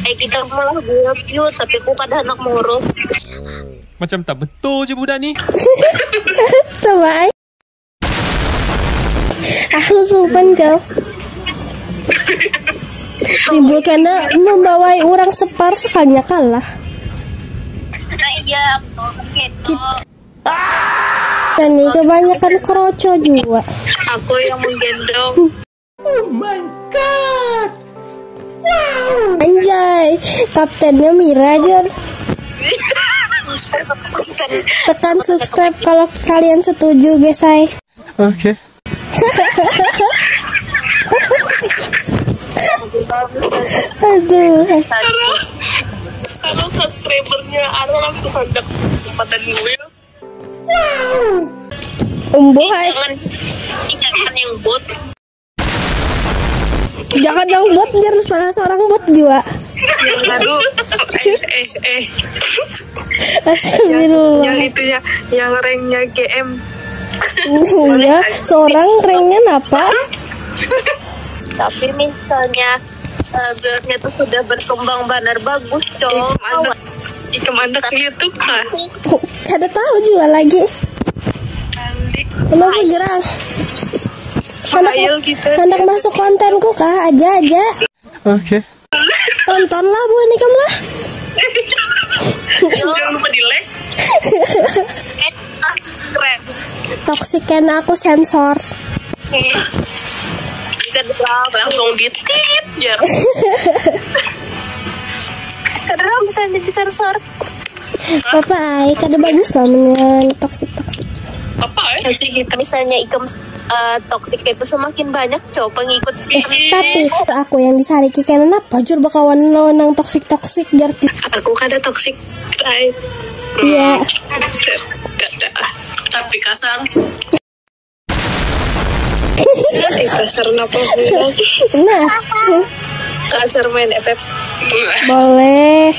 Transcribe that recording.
Kita malah buat yuk, tapi aku kada anak ngurus. Macam tak betul je budak ni. Sama. Aku supan kau. Timbulkan membawai orang separ sekalinya kalah. Nah iya, gitu. Dan ini kebanyakan kroco juga. Aku yang menggendong. Oh my god. Wow. Anjay, kaptennya Mira Jor. Tekan subscribe kalau kalian setuju guys, say. Oke. Aduh. Kalau subscribernya ada langsung hendak kesempatan gue. Hai. Jangan yang bot. Jangan dong bot, biar salah seorang bot juga. Aduh. Astagfirullah. Yang itu ya, yang ranknya GM. Iya, seorang ranknya apa? Tapi misalnya girlnya tuh sudah berkembang benar bagus, cowok. Ikam anak YouTube kah? Kada tahu juga lagi. Kenapa gerang? Hendak masuk kontenku kah? Aja. Oke. Tontonlah Bu ini kamu lah. Jangan lupa di like. Keren. Toksikan aku sensor. Langsung ditit jar. Kadang bisa disensor. Apa kada bagus lah dengan toksik. Apa sih gitu misalnya ikam toksik itu semakin banyak cowok pengikut. Tapi aku yang disariki karena apa jur bakawan nang toksik jar. Aku kada toksik. Iya. Kada. Tapi kasar. Kasar napa? Nah, kasar main FF. boleh.